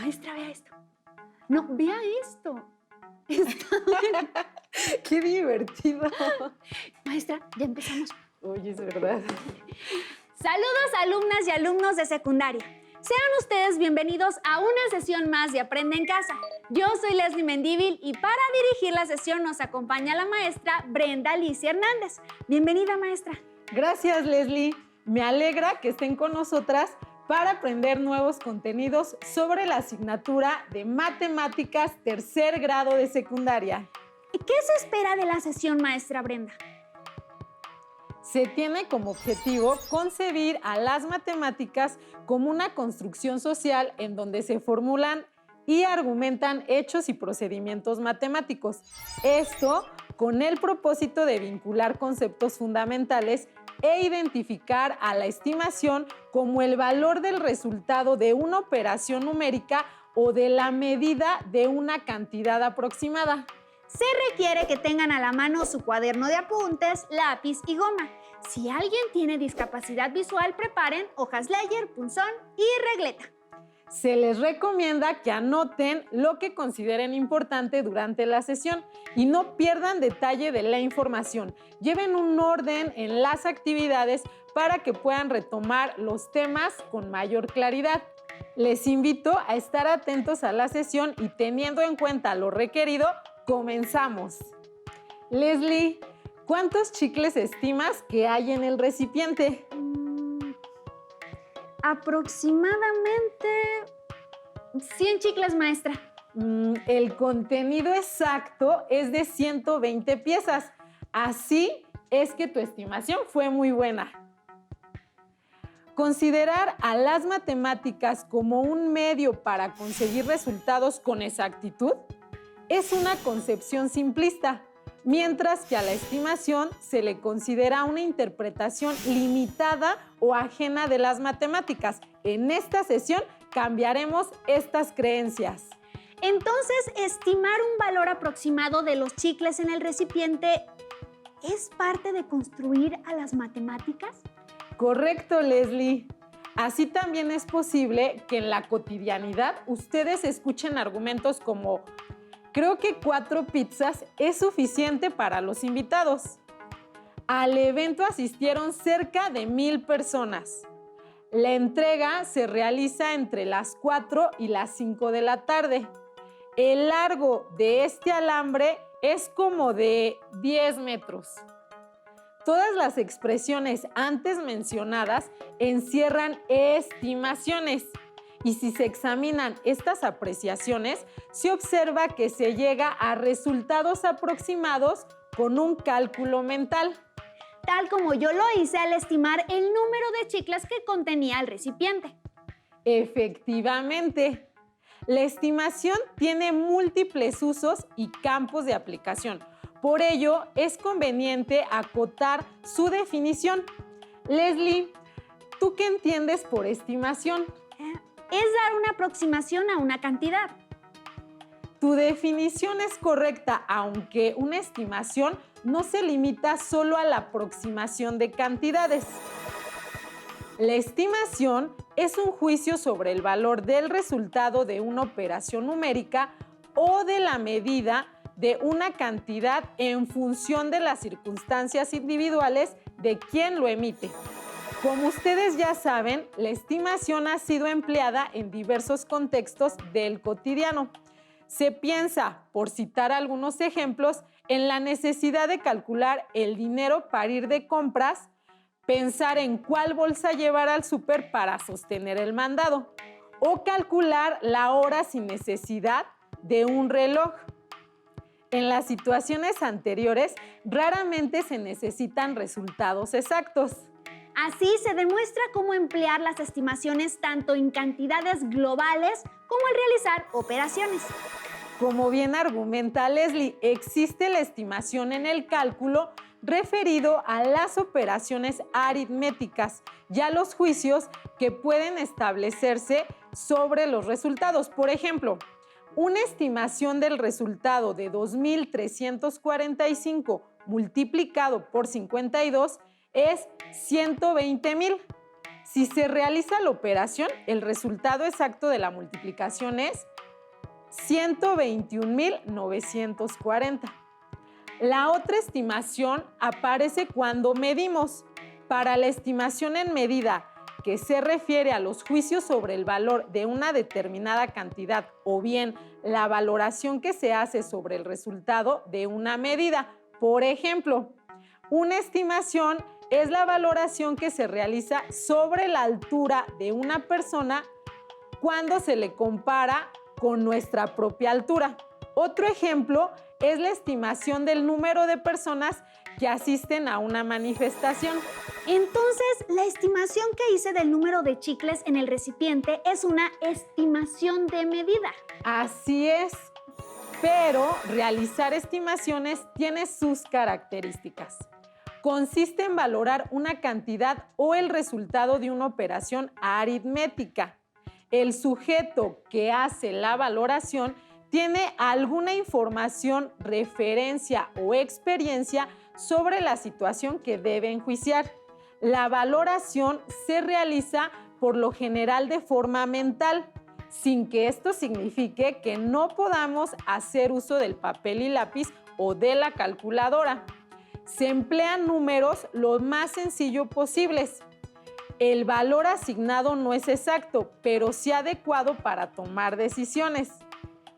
Maestra, vea esto. No, vea esto. Está bueno. ¡Qué divertido! Maestra, ya empezamos. Oye, es verdad. Saludos, alumnas y alumnos de secundaria. Sean ustedes bienvenidos a una sesión más de Aprende en Casa. Yo soy Leslie Mendívil y para dirigir la sesión nos acompaña la maestra Brenda Alicia Hernández. Bienvenida, maestra. Gracias, Leslie. Me alegra que estén con nosotras para aprender nuevos contenidos sobre la asignatura de Matemáticas tercer grado de secundaria. ¿Qué se espera de la sesión, maestra Brenda? Se tiene como objetivo concebir a las matemáticas como una construcción social en donde se formulan y argumentan hechos y procedimientos matemáticos. Esto con el propósito de vincular conceptos fundamentales e identificar a la estimación como el valor del resultado de una operación numérica o de la medida de una cantidad aproximada. Se requiere que tengan a la mano su cuaderno de apuntes, lápiz y goma. Si alguien tiene discapacidad visual, preparen hojas Leyer, punzón y regleta. Se les recomienda que anoten lo que consideren importante durante la sesión y no pierdan detalle de la información. Lleven un orden en las actividades para que puedan retomar los temas con mayor claridad. Les invito a estar atentos a la sesión y teniendo en cuenta lo requerido, comenzamos. Leslie, ¿cuántos chicles estimas que hay en el recipiente? Aproximadamente 100 chicles, maestra. El contenido exacto es de 120 piezas. Así es que tu estimación fue muy buena. Considerar a las matemáticas como un medio para conseguir resultados con exactitud es una concepción simplista, mientras que a la estimación se le considera una interpretación limitada o ajena de las matemáticas. En esta sesión cambiaremos estas creencias. Entonces, estimar un valor aproximado de los chicles en el recipiente ¿es parte de construir a las matemáticas? Correcto, Leslie. Así también es posible que en la cotidianidad ustedes escuchen argumentos como: creo que 4 pizzas es suficiente para los invitados. Al evento asistieron cerca de 1000 personas. La entrega se realiza entre las 4 y las 5 de la tarde. El largo de este alambre es como de 10 metros. Todas las expresiones antes mencionadas encierran estimaciones. Y si se examinan estas apreciaciones, se observa que se llega a resultados aproximados con un cálculo mental. Tal como yo lo hice al estimar el número de chicles que contenía el recipiente. Efectivamente, la estimación tiene múltiples usos y campos de aplicación. Por ello, es conveniente acotar su definición. Leslie, ¿tú qué entiendes por estimación? Es dar una aproximación a una cantidad. Tu definición es correcta, aunque una estimación no se limita solo a la aproximación de cantidades. La estimación es un juicio sobre el valor del resultado de una operación numérica o de la medida de una cantidad en función de las circunstancias individuales de quien lo emite. Como ustedes ya saben, la estimación ha sido empleada en diversos contextos del cotidiano. Se piensa, por citar algunos ejemplos, en la necesidad de calcular el dinero para ir de compras, pensar en cuál bolsa llevar al súper para sostener el mandado, o calcular la hora sin necesidad de un reloj. En las situaciones anteriores, raramente se necesitan resultados exactos. Así se demuestra cómo emplear las estimaciones tanto en cantidades globales como al realizar operaciones. Como bien argumenta Leslie, existe la estimación en el cálculo referido a las operaciones aritméticas y a los juicios que pueden establecerse sobre los resultados. Por ejemplo, una estimación del resultado de 2,345 multiplicado por 52 es 120,000. Si se realiza la operación, el resultado exacto de la multiplicación es 121.940. La otra estimación aparece cuando medimos. Para la estimación en medida, que se refiere a los juicios sobre el valor de una determinada cantidad o bien la valoración que se hace sobre el resultado de una medida. Por ejemplo, una estimación es la valoración que se realiza sobre la altura de una persona cuando se le compara con nuestra propia altura. Otro ejemplo es la estimación del número de personas que asisten a una manifestación. Entonces, la estimación que hice del número de chicles en el recipiente es una estimación de medida. Así es, pero realizar estimaciones tiene sus características. Consiste en valorar una cantidad o el resultado de una operación aritmética. El sujeto que hace la valoración tiene alguna información, referencia o experiencia sobre la situación que debe enjuiciar. La valoración se realiza por lo general de forma mental, sin que esto signifique que no podamos hacer uso del papel y lápiz o de la calculadora. Se emplean números lo más sencillo posibles. El valor asignado no es exacto, pero sí adecuado para tomar decisiones.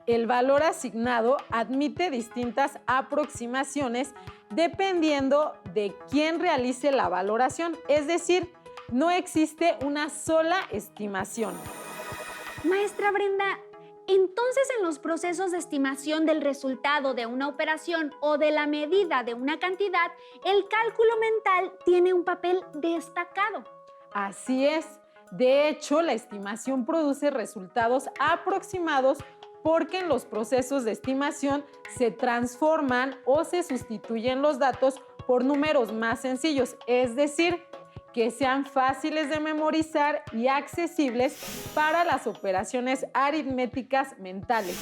El valor asignado admite distintas aproximaciones dependiendo de quién realice la valoración, es decir, no existe una sola estimación. Maestra Brenda, entonces en los procesos de estimación del resultado de una operación o de la medida de una cantidad, el cálculo mental tiene un papel destacado. Así es. De hecho, la estimación produce resultados aproximados porque en los procesos de estimación se transforman o se sustituyen los datos por números más sencillos, es decir, que sean fáciles de memorizar y accesibles para las operaciones aritméticas mentales.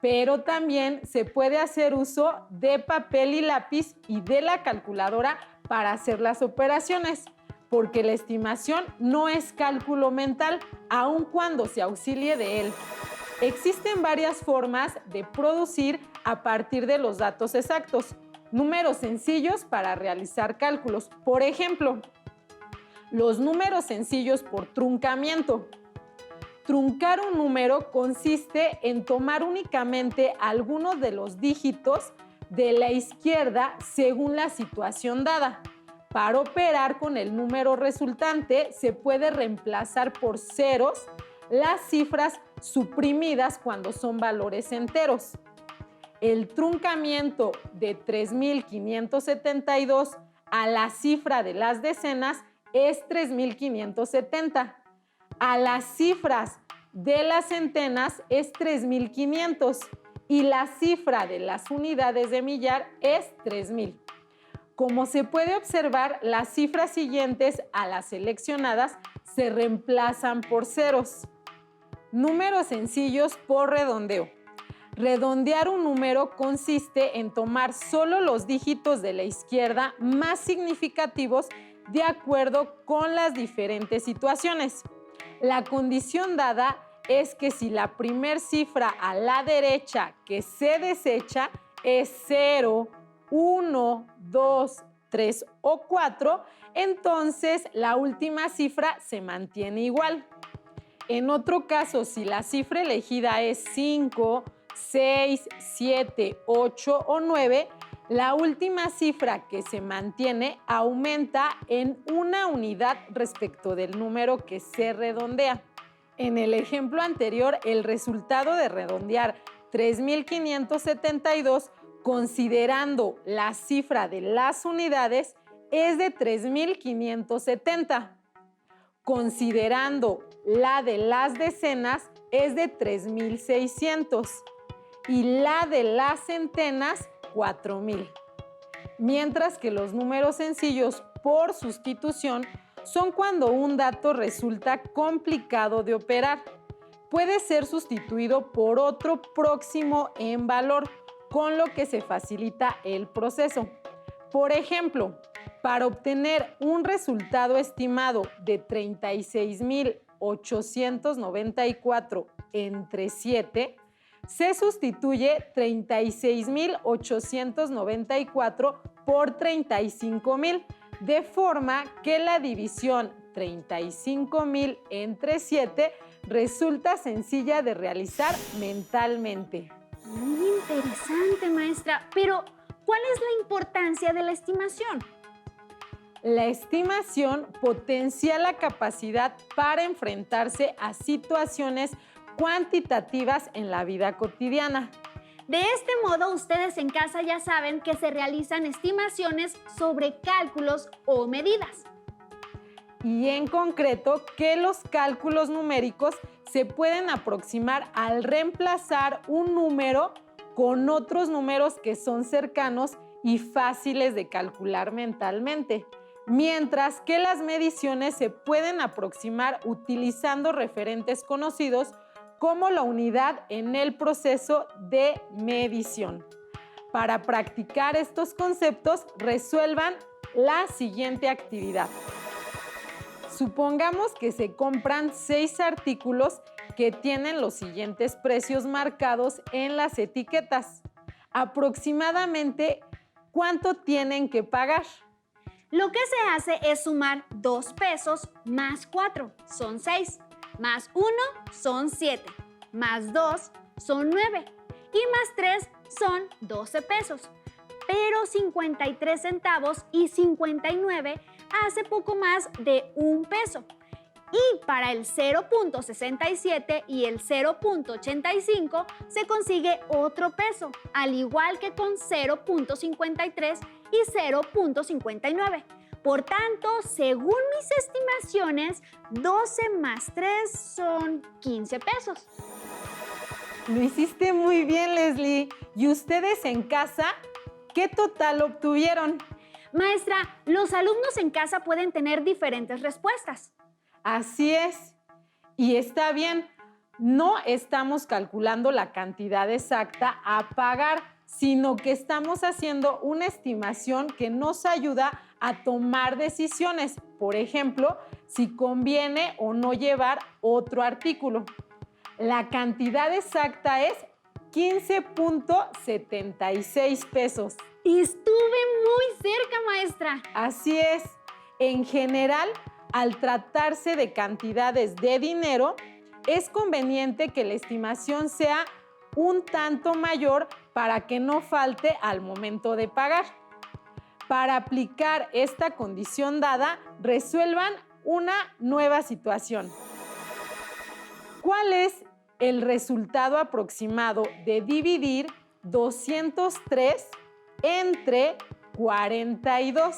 Pero también se puede hacer uso de papel y lápiz y de la calculadora para hacer las operaciones, porque la estimación no es cálculo mental, aun cuando se auxilie de él. Existen varias formas de producir a partir de los datos exactos, números sencillos para realizar cálculos. Por ejemplo, los números sencillos por truncamiento. Truncar un número consiste en tomar únicamente algunos de los dígitos de la izquierda según la situación dada. Para operar con el número resultante se puede reemplazar por ceros las cifras suprimidas cuando son valores enteros. El truncamiento de 3.572 a la cifra de las decenas es 3.570. A las cifras de las centenas es 3.500 y la cifra de las unidades de millar es 3.000. Como se puede observar, las cifras siguientes a las seleccionadas se reemplazan por ceros. Números sencillos por redondeo. Redondear un número consiste en tomar solo los dígitos de la izquierda más significativos de acuerdo con las diferentes situaciones. La condición dada es que si la primer cifra a la derecha que se desecha es 0, 1, 2, 3 o 4, entonces la última cifra se mantiene igual. En otro caso, si la cifra elegida es 5, 6, 7, 8 o 9, la última cifra que se mantiene aumenta en una unidad respecto del número que se redondea. En el ejemplo anterior, el resultado de redondear 3.572, considerando la cifra de las unidades, es de 3.570. Considerando la de las decenas, es de 3.600 y la de las centenas, 4.000. Mientras que los números sencillos por sustitución son cuando un dato resulta complicado de operar. Puede ser sustituido por otro próximo en valor, con lo que se facilita el proceso. Por ejemplo, Para obtener un resultado estimado de 36,894 entre 7, se sustituye 36,894 por 35,000, de forma que la división 35,000 entre 7 resulta sencilla de realizar mentalmente. Muy interesante, maestra. Pero, ¿cuál es la importancia de la estimación? La estimación potencia la capacidad para enfrentarse a situaciones cuantitativas en la vida cotidiana. De este modo, ustedes en casa ya saben que se realizan estimaciones sobre cálculos o medidas. Y en concreto, que los cálculos numéricos se pueden aproximar al reemplazar un número con otros números que son cercanos y fáciles de calcular mentalmente, mientras que las mediciones se pueden aproximar utilizando referentes conocidos como la unidad en el proceso de medición. Para practicar estos conceptos, resuelvan la siguiente actividad. Supongamos que se compran 6 artículos que tienen los siguientes precios marcados en las etiquetas. Aproximadamente, ¿cuánto tienen que pagar? Lo que se hace es sumar 2 pesos más 4, son 6, más 1 son 7, más 2 son 9 y más 3 son 12 pesos. Pero 53 centavos y 59 hace poco más de 1 peso. Y para el 0.67 y el 0.85 se consigue otro peso, al igual que con 0.53 y 0.59. Por tanto, según mis estimaciones, 12 más 3 son 15 pesos. Lo hiciste muy bien, Leslie. ¿Y ustedes en casa qué total obtuvieron? Maestra, los alumnos en casa pueden tener diferentes respuestas. Así es. Y está bien, no estamos calculando la cantidad exacta a pagar, sino que estamos haciendo una estimación que nos ayuda a tomar decisiones. Por ejemplo, si conviene o no llevar otro artículo. La cantidad exacta es 15.76 pesos. Estuve muy cerca, maestra. Así es. En general, al tratarse de cantidades de dinero, es conveniente que la estimación sea un tanto mayor para que no falte al momento de pagar. Para aplicar esta condición dada, resuelvan una nueva situación. ¿Cuál es el resultado aproximado de dividir 203 entre 42?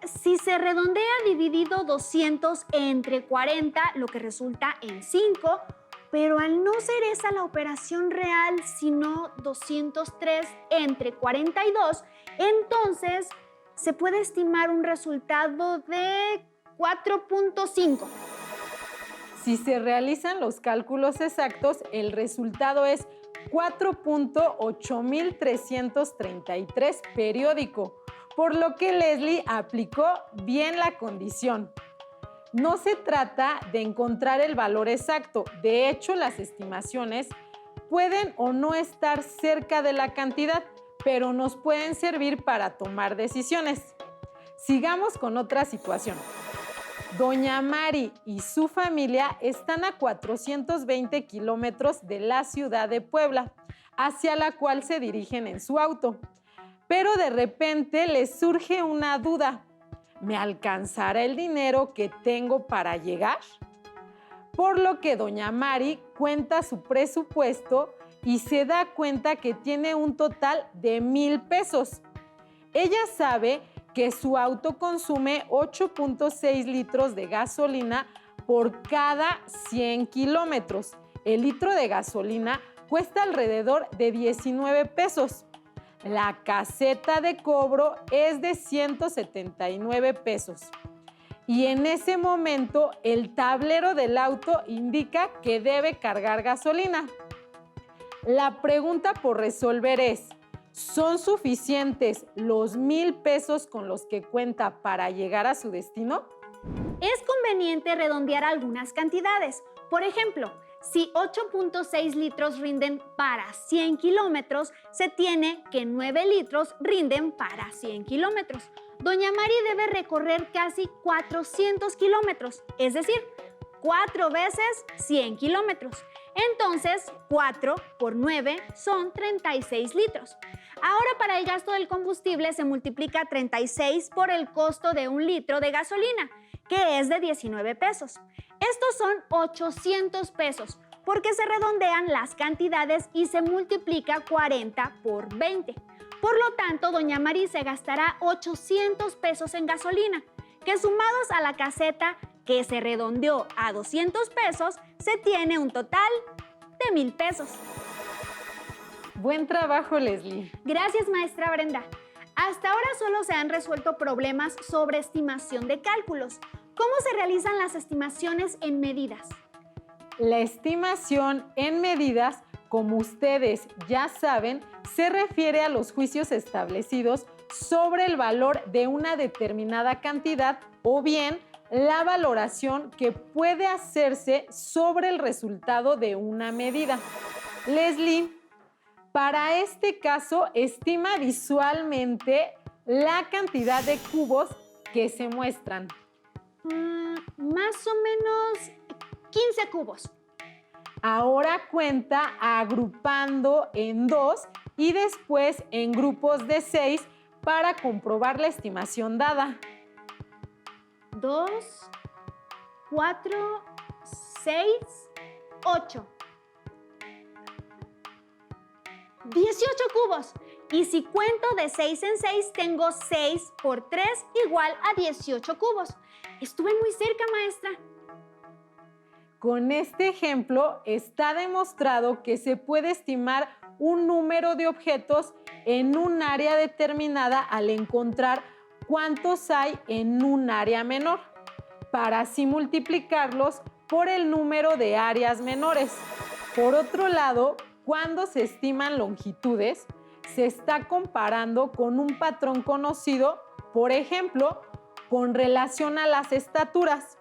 Si se redondea dividido 200 entre 40, lo que resulta en 5, pero al no ser esa la operación real, sino 203 entre 42, entonces se puede estimar un resultado de 4.5. Si se realizan los cálculos exactos, el resultado es 4.8333 periódico, por lo que Leslie aplicó bien la condición. No se trata de encontrar el valor exacto. De hecho, las estimaciones pueden o no estar cerca de la cantidad, pero nos pueden servir para tomar decisiones. Sigamos con otra situación. Doña Mari y su familia están a 420 kilómetros de la ciudad de Puebla, hacia la cual se dirigen en su auto. Pero de repente les surge una duda. ¿Me alcanzará el dinero que tengo para llegar? Por lo que doña Mari cuenta su presupuesto y se da cuenta que tiene un total de 1,000 pesos. Ella sabe que su auto consume 8.6 litros de gasolina por cada 100 kilómetros. El litro de gasolina cuesta alrededor de 19 pesos. La caseta de cobro es de 179 pesos. Y en ese momento el tablero del auto indica que debe cargar gasolina. La pregunta por resolver es, ¿Son suficientes los 1,000 pesos con los que cuenta para llegar a su destino? Es conveniente redondear algunas cantidades. Por ejemplo, si 8.6 litros rinden para 100 kilómetros, se tiene que 9 litros rinden para 100 kilómetros. Doña Mari debe recorrer casi 400 kilómetros, es decir, 4 veces 100 kilómetros. Entonces, 4 por 9 son 36 litros. Ahora, para el gasto del combustible se multiplica 36 por el costo de 1 litro de gasolina, que es de 19 pesos. Estos son 800 pesos, porque se redondean las cantidades y se multiplica 40 por 20. Por lo tanto, doña Mari se gastará 800 pesos en gasolina, que sumados a la caseta que se redondeó a 200 pesos, se tiene un total de 1,000 pesos. Buen trabajo, Leslie. Gracias, maestra Brenda. Hasta ahora solo se han resuelto problemas sobre estimación de cálculos. ¿Cómo se realizan las estimaciones en medidas? La estimación en medidas, como ustedes ya saben, se refiere a los juicios establecidos sobre el valor de una determinada cantidad o bien la valoración que puede hacerse sobre el resultado de una medida. Leslie, para este caso, estima visualmente la cantidad de cubos que se muestran. Más o menos 15 cubos. Ahora cuenta agrupando en 2 y después en grupos de 6 para comprobar la estimación dada. 2, 4, 6, 8. 18 cubos. Y si cuento de 6 en 6, tengo 6 por 3 igual a 18 cubos. Estuve muy cerca, maestra. Con este ejemplo está demostrado que se puede estimar un número de objetos en un área determinada al encontrar cuántos hay en un área menor, para así multiplicarlos por el número de áreas menores. Por otro lado, cuando se estiman longitudes, se está comparando con un patrón conocido, por ejemplo, con relación a las estaturas.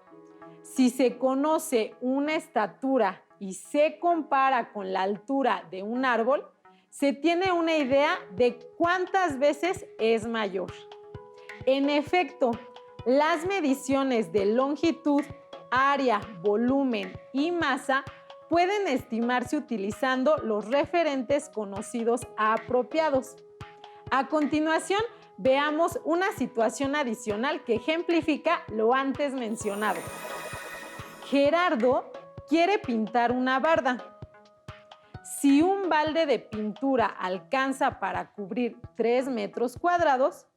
Si se conoce una estatura y se compara con la altura de un árbol, se tiene una idea de cuántas veces es mayor. En efecto, las mediciones de longitud, área, volumen y masa pueden estimarse utilizando los referentes conocidos apropiados. A continuación, veamos una situación adicional que ejemplifica lo antes mencionado. Gerardo quiere pintar una barda. Si un balde de pintura alcanza para cubrir 3 metros cuadrados,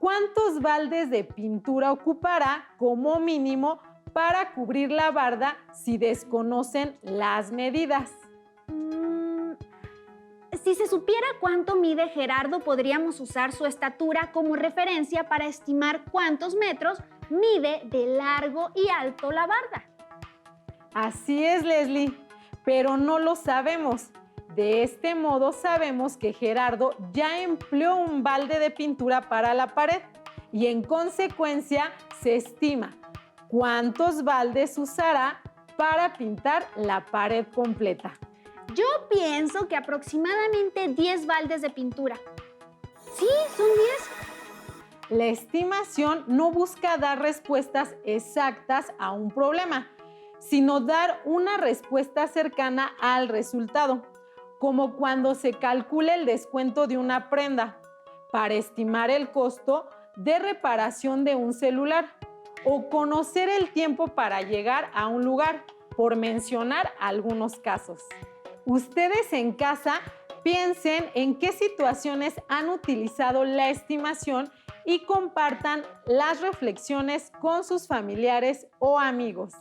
¿cuántos baldes de pintura ocupará como mínimo para cubrir la barda si desconocen las medidas? Si se supiera cuánto mide Gerardo, podríamos usar su estatura como referencia para estimar cuántos metros mide de largo y alto la barda. Así es, Leslie, pero no lo sabemos. De este modo sabemos que Gerardo ya empleó un balde de pintura para la pared y en consecuencia se estima cuántos baldes usará para pintar la pared completa. Yo pienso que aproximadamente 10 baldes de pintura. Sí, son 10. La estimación no busca dar respuestas exactas a un problema, sino dar una respuesta cercana al resultado, como cuando se calcula el descuento de una prenda para estimar el costo de reparación de un celular o conocer el tiempo para llegar a un lugar, por mencionar algunos casos. Ustedes en casa piensen en qué situaciones han utilizado la estimación y compartan las reflexiones con sus familiares o amigos.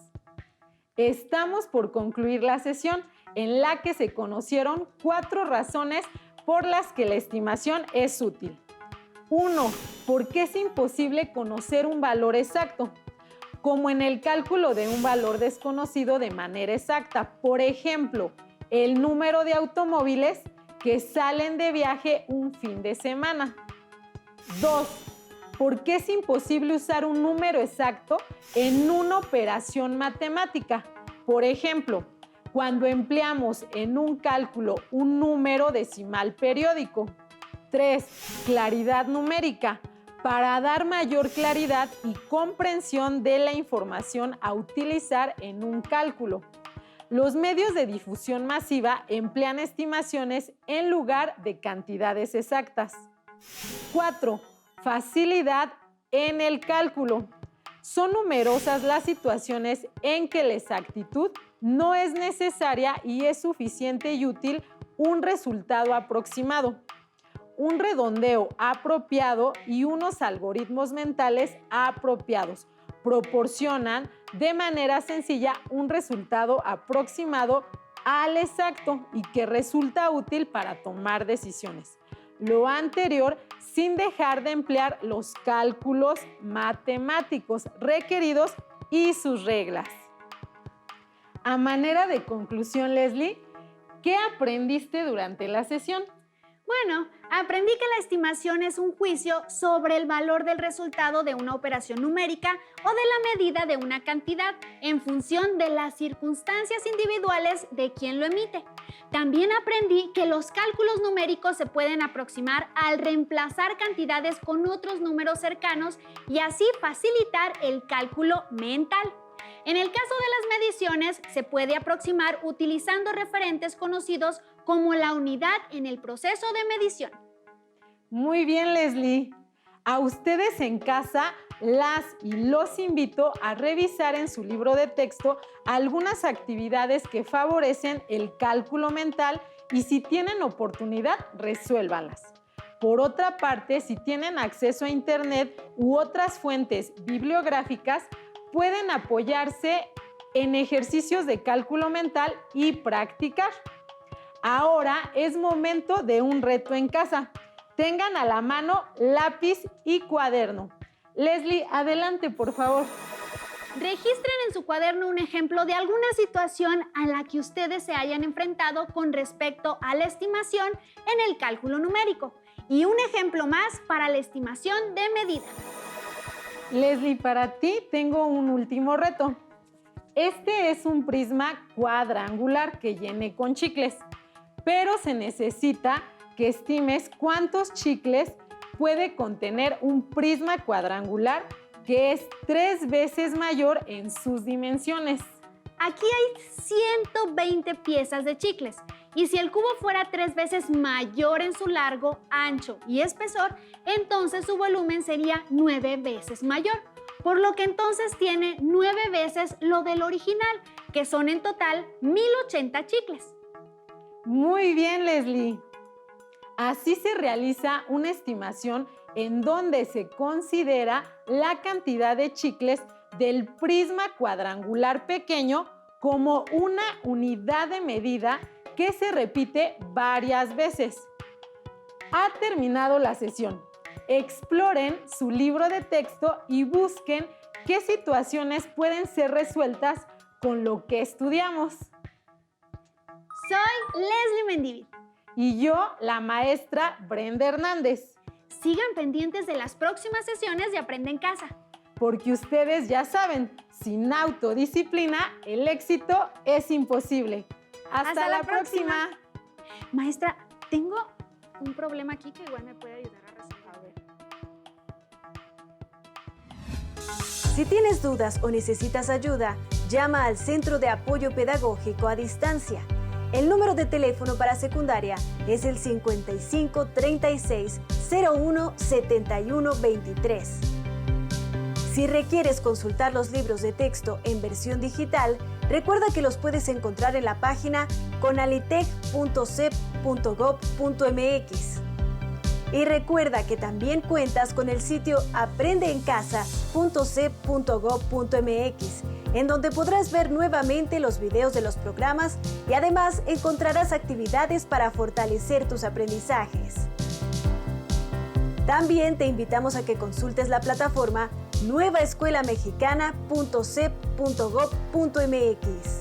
Estamos por concluir la sesión en la que se conocieron 4 razones por las que la estimación es útil. 1. Porque es imposible conocer un valor exacto, como en el cálculo de un valor desconocido de manera exacta. Por ejemplo, el número de automóviles que salen de viaje un fin de semana. 2. ¿Por qué es imposible usar un número exacto en una operación matemática? Por ejemplo, cuando empleamos en un cálculo un número decimal periódico. 3. Claridad numérica. Para dar mayor claridad y comprensión de la información a utilizar en un cálculo. Los medios de difusión masiva emplean estimaciones en lugar de cantidades exactas. 4. Facilidad en el cálculo. Son numerosas las situaciones en que la exactitud no es necesaria y es suficiente y útil un resultado aproximado. Un redondeo apropiado y unos algoritmos mentales apropiados proporcionan de manera sencilla un resultado aproximado al exacto y que resulta útil para tomar decisiones. Lo anterior sin dejar de emplear los cálculos matemáticos requeridos y sus reglas. A manera de conclusión, Leslie, ¿qué aprendiste durante la sesión? Bueno, aprendí que la estimación es un juicio sobre el valor del resultado de una operación numérica o de la medida de una cantidad en función de las circunstancias individuales de quien lo emite. También aprendí que los cálculos numéricos se pueden aproximar al reemplazar cantidades con otros números cercanos y así facilitar el cálculo mental. En el caso de las mediciones, se puede aproximar utilizando referentes conocidos como la unidad en el proceso de medición. Muy bien, Leslie. A ustedes en casa las y los invito a revisar en su libro de texto algunas actividades que favorecen el cálculo mental y si tienen oportunidad, resuélvanlas. Por otra parte, si tienen acceso a Internet u otras fuentes bibliográficas, pueden apoyarse en ejercicios de cálculo mental y practicar. Ahora es momento de un reto en casa. Tengan a la mano lápiz y cuaderno. Leslie, adelante, por favor. Registren en su cuaderno un ejemplo de alguna situación a la que ustedes se hayan enfrentado con respecto a la estimación en el cálculo numérico y un ejemplo más para la estimación de medida. Leslie, para ti tengo un último reto. Este es un prisma cuadrangular que llené con chicles, pero se necesita que estimes cuántos chicles puede contener un prisma cuadrangular que es 3 veces mayor en sus dimensiones. Aquí hay 120 piezas de chicles y si el cubo fuera 3 veces mayor en su largo, ancho y espesor, entonces su volumen sería 9 veces mayor, por lo que entonces tiene 9 veces lo del original, que son en total 1080 chicles. Muy bien, Leslie. Así se realiza una estimación en donde se considera la cantidad de chicles del prisma cuadrangular pequeño como una unidad de medida que se repite varias veces. Ha terminado la sesión. Exploren su libro de texto y busquen qué situaciones pueden ser resueltas con lo que estudiamos. Soy Leslie Mendívil. Y yo, la maestra Brenda Hernández. Sigan pendientes de las próximas sesiones de Aprende en Casa. Porque ustedes ya saben, sin autodisciplina, el éxito es imposible. ¡Hasta la próxima! Maestra, tengo un problema aquí que igual me puede ayudar a resolver. Si tienes dudas o necesitas ayuda, llama al Centro de Apoyo Pedagógico a Distancia. El número de teléfono para secundaria es el 55 36 01 71 23. Si requieres consultar los libros de texto en versión digital, recuerda que los puedes encontrar en la página conalitec.cep.gov.mx. Y recuerda que también cuentas con el sitio aprendeencasa.cep.gov.mx, en donde podrás ver nuevamente los videos de los programas y además encontrarás actividades para fortalecer tus aprendizajes. También te invitamos a que consultes la plataforma nuevaescuelamexicana.cep.gov.mx.